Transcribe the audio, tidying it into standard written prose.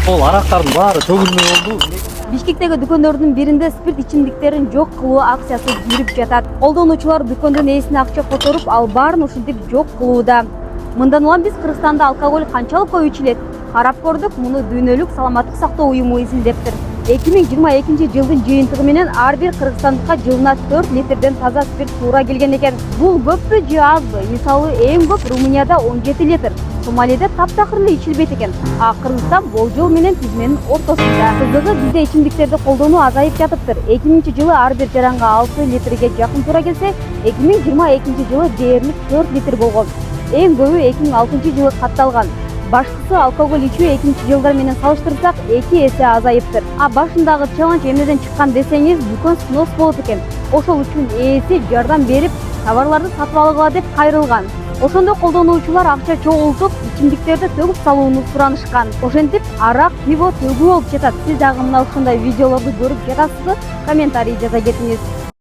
Бул арактардын баары төгүлмөй болду. Бишкектеги дүкөндөрдүн биринде спирт ичимдиктерин жок кылуу акциясы жүрүп жатат. Колдонуучулар дүкөндүн ээсине акча которуп, ал баарын ушинтип жок кылууда. Мындан улам биз Кыргызстанда алкоголь канчалык көп ичилет? Карап көрдүк, муну Дүйнөлүк саламаттык сактоо уюму изилдептир. 2022 жылдын жыйынтыгы менен ар бир кыргызстандыкка жылына 4 литрден таза спирт туура келген экен. Бул көппү же азбы? Мисалы, эң көп Румынияда 17 литр, Сомалиде таптакыр эле ичилбейт экен. А Кыргызстан болжол менен тизменин ортосунда. Кызыгы, бизде ичимдиктерди колдонуу азайып жатыптыр. 2000 жылы ар бир жаранга 6 литрге жакын туура келсе, 2022 жылы дээрлик 4 литр болгон. Эң көбү 2006 жылы катталган. Башкысы алкоголь ичүү 2000 жылдар менен салыштырсак 2 эсе азайыптыр. А башындагы челлендж эмнеден чыккан десеңиз, дүкөн снос болот экен. Ошол үчүн ээси жардам берип, товарларды сатып алгыла деп кайрылган. Ошондо колдонуучулар акча чогултуп, ичимдиктерди төгүп салууну суранышкан. Ошентип, арак, пиво төгүү болуп жатат. Сиз дагы мына ушундай видеолорду көрүп жатасызбы? Комментарий жаза кетиңиз.